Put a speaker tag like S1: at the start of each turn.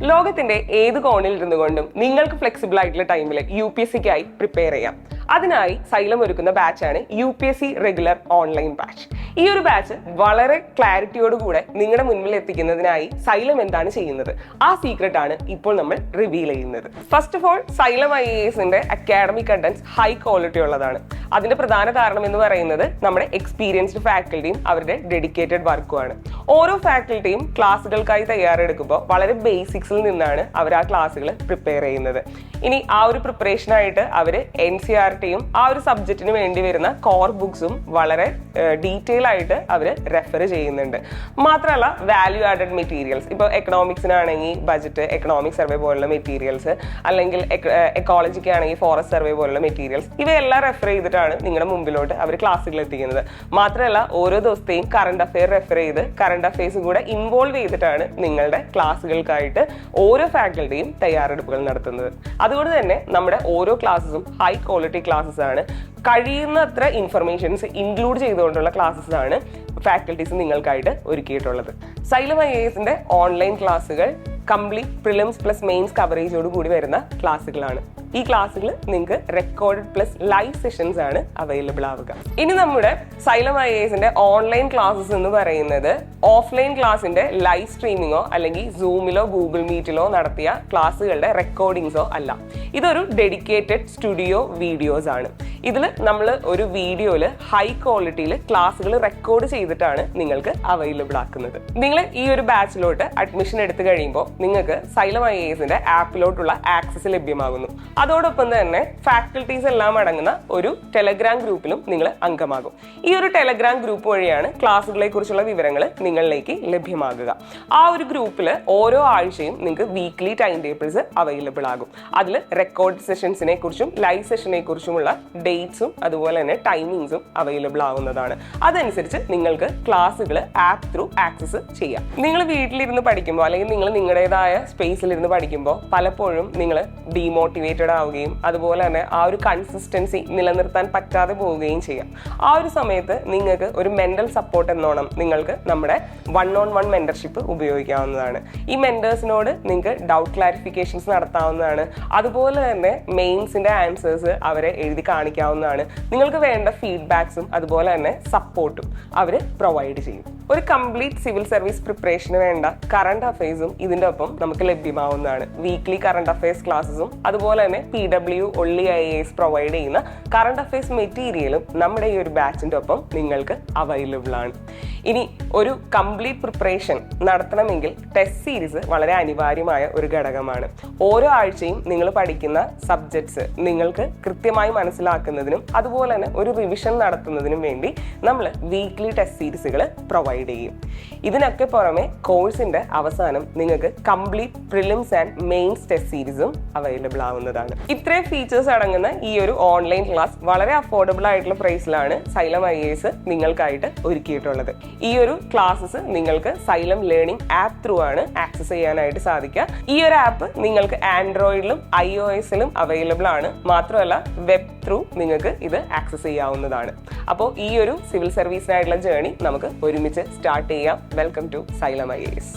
S1: ലോകത്തിന്റെ ഏത് കോണിൽ ഇരുന്നുകൊണ്ടും നിങ്ങൾക്ക് ഫ്ലെക്സിബിൾ ആയിട്ടുള്ള ടൈമിൽ UPSCക്കായി പ്രിപ്പയർ ചെയ്യാം. അതിനായി സൈലം ഒരുക്കുന്ന ബാച്ചാണ് UPSC റെഗുലർ ഓൺലൈൻ ബാച്ച്. ഈ ഒരു ബാച്ച് വളരെ ക്ലാരിറ്റിയോടുകൂടെ നിങ്ങളുടെ മുൻപിൽ എത്തിക്കുന്നതിനായി സൈലം എന്താണ് ചെയ്യുന്നത്, ആ സീക്രട്ട് ആണ് ഇപ്പോൾ നമ്മൾ റിവീൽ ചെയ്യുന്നത്. ഫസ്റ്റ് ഓഫ് ഓൾ, സൈലം IASന്റെ അക്കാഡമിക് കണ്ടന്റ്സ് ഹൈ ക്വാളിറ്റി ഉള്ളതാണ്. അതിന്റെ പ്രധാന കാരണം എന്ന് പറയുന്നത് നമ്മുടെ എക്സ്പീരിയൻസ്ഡ് ഫാക്കൽറ്റിയും അവരുടെ ഡെഡിക്കേറ്റഡ് വർക്കുമാണ്. ഓരോ ഫാക്കൽറ്റിയും ക്ലാസ്സുകൾക്കായി തയ്യാറെടുക്കുമ്പോൾ വളരെ ബേസിക്സിൽ നിന്നാണ് അവർ ആ ക്ലാസ്സുകൾ പ്രിപ്പയർ ചെയ്യുന്നത്. ഇനി ആ ഒരു പ്രിപ്പറേഷനായിട്ട് അവർ NCERTയും ആ ഒരു സബ്ജക്റ്റിന് വേണ്ടി വരുന്ന കോർ ബുക്സും വളരെ ഡീറ്റെയിൽ ആയിട്ട് അവർ റെഫർ ചെയ്യുന്നുണ്ട്. മാത്രമല്ല വാല്യൂ ആഡഡ് മെറ്റീരിയൽസ്, ഇപ്പോൾ എക്കണോമിക്സിനാണെങ്കിൽ ബജറ്റ് എക്കണോമിക് സർവേ പോലുള്ള മെറ്റീരിയൽസ്, അല്ലെങ്കിൽ എക്കോളജിക്ക് ആണെങ്കിൽ ഫോറസ്റ്റ് സർവേ പോലുള്ള മെറ്റീരിയൽസ്, ഇവയെല്ലാം റെഫർ ചെയ്തിട്ടാണ് നിങ്ങളുടെ മുമ്പിലോട്ട് അവർ ക്ലാസ്സുകൾ എത്തിക്കുന്നത്. മാത്രമല്ല ഓരോ ദിവസത്തെയും കറണ്ട് അഫെയർ റെഫർ ചെയ്ത് കറണ്ട് അഫെയർസും കൂടെ ഇൻവോൾവ് ചെയ്തിട്ടാണ് നിങ്ങളുടെ ക്ലാസ്സുകൾക്കായിട്ട് ഓരോ ഫാക്കൽറ്റിയും തയ്യാറെടുപ്പുകൾ നടത്തുന്നത്. അതുകൊണ്ട് തന്നെ നമ്മുടെ ഓരോ ക്ലാസ്സും ഹൈ ക്വാളിറ്റി ക്ലാസ്സസ് ആണ്. കഴിയുന്നത്ര ഇൻഫർമേഷൻസ് ഇൻക്ലൂഡ് ചെയ്തുകൊണ്ടുള്ള ക്ലാസ്സസ് ആണ് ഫാക്കൽറ്റീസ് നിങ്ങൾക്കായിട്ട് ഒരുക്കിയിട്ടുള്ളത്. സൈലം IASന്റെ ഓൺലൈൻ ക്ലാസ്സുകൾ കംപ്ലീറ്റ് പ്രിലിംസ് പ്ലസ് മെയിൻസ് കവറേജോട് കൂടി വരുന്ന ക്ലാസ്സുകളാണ്. ഈ ക്ലാസ്സുകൾ നിങ്ങൾക്ക് റെക്കോർഡഡ് പ്ലസ് ലൈവ് സെഷൻസ് ആണ് അവൈലബിൾ ആവുക. ഇനി നമ്മുടെ സൈലം IASന്റെ ഓൺലൈൻ ക്ലാസ്സസ് എന്ന് പറയുന്നത് ഓഫ്ലൈൻ ക്ലാസ്സിന്റെ ലൈവ് സ്ട്രീമിങ്ങോ അല്ലെങ്കിൽ സൂമിലോ ഗൂഗിൾ മീറ്റിലോ നടത്തിയ ക്ലാസ്സുകളുടെ റെക്കോർഡിങ്സോ അല്ല. ഇതൊരു ഡെഡിക്കേറ്റഡ് സ്റ്റുഡിയോ വീഡിയോസ് ആണ്. ഇതിൽ നമ്മൾ ഒരു വീഡിയോയിൽ ഹൈ ക്വാളിറ്റിയിൽ ക്ലാസ്സുകൾ റെക്കോർഡ് ചെയ്തിട്ടാണ് നിങ്ങൾക്ക് അവൈലബിൾ ആക്കുന്നത്. നിങ്ങൾ ഈ ഒരു ബാച്ചിലോട്ട് അഡ്മിഷൻ എടുത്തു കഴിയുമ്പോൾ നിങ്ങൾക്ക് സൈലം IASന്റെ ആപ്പിലോട്ടുള്ള ആക്സസ് ലഭ്യമാകുന്നു. അതോടൊപ്പം തന്നെ ഫാക്കൽറ്റീസ് എല്ലാം അടങ്ങുന്ന ഒരു ടെലഗ്രാം ഗ്രൂപ്പിലും നിങ്ങൾ അംഗമാകും. ഈ ഒരു ടെലഗ്രാം ഗ്രൂപ്പ് വഴിയാണ് ക്ലാസ്സുകളെ കുറിച്ചുള്ള വിവരങ്ങൾ നിങ്ങളിലേക്ക് ലഭ്യമാകുക. ആ ഒരു ഗ്രൂപ്പിൽ ഓരോ ആഴ്ചയും നിങ്ങൾക്ക് വീക്ക്ലി ടൈം ടേബിൾസ് അവൈലബിൾ ആകും. അതിൽ റെക്കോർഡ് സെഷൻസിനെ കുറിച്ചും ലൈവ് സെഷനെ കുറിച്ചുമുള്ള ഡേറ്റ്സും അതുപോലെ തന്നെ ടൈമിങ്സും അവൈലബിൾ ആവുന്നതാണ്. അതനുസരിച്ച് നിങ്ങൾക്ക് ക്ലാസ്സുകൾ ആപ്പ് ത്രൂ ആക്സസ് ചെയ്യാം. നിങ്ങൾ വീട്ടിലിരുന്ന് പഠിക്കുമ്പോൾ അല്ലെങ്കിൽ നിങ്ങൾ നിങ്ങളുടേതായ സ്പേസിലിരുന്ന് പഠിക്കുമ്പോൾ പലപ്പോഴും നിങ്ങൾ ഡീമോട്ടിവേറ്റഡ് ആവുകയും അതുപോലെ തന്നെ ആ ഒരു കൺസിസ്റ്റൻസി നിലനിർത്താൻ പറ്റാതെ പോവുകയും ചെയ്യാം. ആ ഒരു സമയത്ത് നിങ്ങൾക്ക് ഒരു മെന്റൽ സപ്പോർട്ട് എന്നോണം നിങ്ങൾക്ക് നമ്മുടെ 1-on-1 മെന്റർഷിപ്പ് ഉപയോഗിക്കാവുന്നതാണ്. ഈ മെന്റേഴ്സിനോട് നിങ്ങൾക്ക് ഡൗട്ട് ക്ലാരിഫിക്കേഷൻസ് നടത്താവുന്നതാണ്. അതുപോലെ തന്നെ മെയിൻസിന്റെ ആൻസേഴ്സ് അവരെ എഴുതി കാണിക്കാവുന്നതാണ്. നിങ്ങൾക്ക് വേണ്ട ഫീഡ്ബാക്സും അതുപോലെ തന്നെ സപ്പോർട്ടും അവർ പ്രൊവൈഡ് ചെയ്യും. ഒരു കംപ്ലീറ്റ് സിവിൽ സർവീസ് പ്രിപ്പറേഷന് വേണ്ട കറണ്ട് അഫയേഴ്സും ഇതിൻ്റെ ഒപ്പം നമുക്ക് ലഭ്യമാവുന്നതാണ്. വീക്ക്ലി കറണ്ട് അഫയേഴ്സ് ക്ലാസ്സസും അതുപോലെ തന്നെ PW ഒള്ളി IAS പ്രൊവൈഡ് ചെയ്യുന്ന കറണ്ട് അഫയേഴ്സ് മെറ്റീരിയലും നമ്മുടെ ഈ ഒരു ബാച്ചിൻ്റെ ഒപ്പം നിങ്ങൾക്ക് അവൈലബിൾ ആണ്. ഇനി ഒരു കംപ്ലീറ്റ് പ്രിപ്പറേഷൻ നടത്തണമെങ്കിൽ ടെസ്റ്റ് സീരീസ് വളരെ അനിവാര്യമായ ഒരു ഘടകമാണ്. ഓരോ ആഴ്ചയും നിങ്ങൾ പഠിക്കുന്ന സബ്ജക്ട്സ് നിങ്ങൾക്ക് കൃത്യമായി മനസ്സിലാക്കുന്നതിനും അതുപോലെ തന്നെ ഒരു റിവിഷൻ നടത്തുന്നതിനും വേണ്ടി നമ്മൾ വീക്ക്ലി ടെസ്റ്റ് സീരീസുകൾ പ്രൊവൈഡ് ചെയ്യും. ഇതിനൊക്കെ പുറമെ കോഴ്സിന്റെ അവസാനം നിങ്ങൾക്ക് complete prelims and mains test സീരീസും അവൈലബിൾ ആവുന്നതാണ്. ഇത്രയും ഫീച്ചേഴ്സ് അടങ്ങുന്ന ഈ ഒരു ഓൺലൈൻ ക്ലാസ് വളരെ അഫോർഡബിൾ ആയിട്ടുള്ള പ്രൈസിലാണ് സൈലം IAS നിങ്ങൾക്കായിട്ട് ഒരുക്കിയിട്ടുള്ളത്. ഈ ഒരു ക്ലാസ്സസ് നിങ്ങൾക്ക് സൈലം ലേണിംഗ് ആപ്പ് ത്രൂ ആണ് ആക്സസ് ചെയ്യാനായിട്ട് സാധിക്കുക. ഈ ഒരു ആപ്പ് നിങ്ങൾക്ക് ആൻഡ്രോയിഡിലും iOSലും അവൈലബിൾ ആണ്. മാത്രമല്ല വെബ് ത്രൂ നിങ്ങൾക്ക് ഇത് ആക്സസ് ചെയ്യാവുന്നതാണ്. അപ്പോൾ ഈ ഒരു സിവിൽ സർവീസിനായിട്ടുള്ള ജേർണി നമുക്ക് ഒരുമിച്ച് സ്റ്റാർട്ട് ചെയ്യാം. Welcome to Xylem IAS.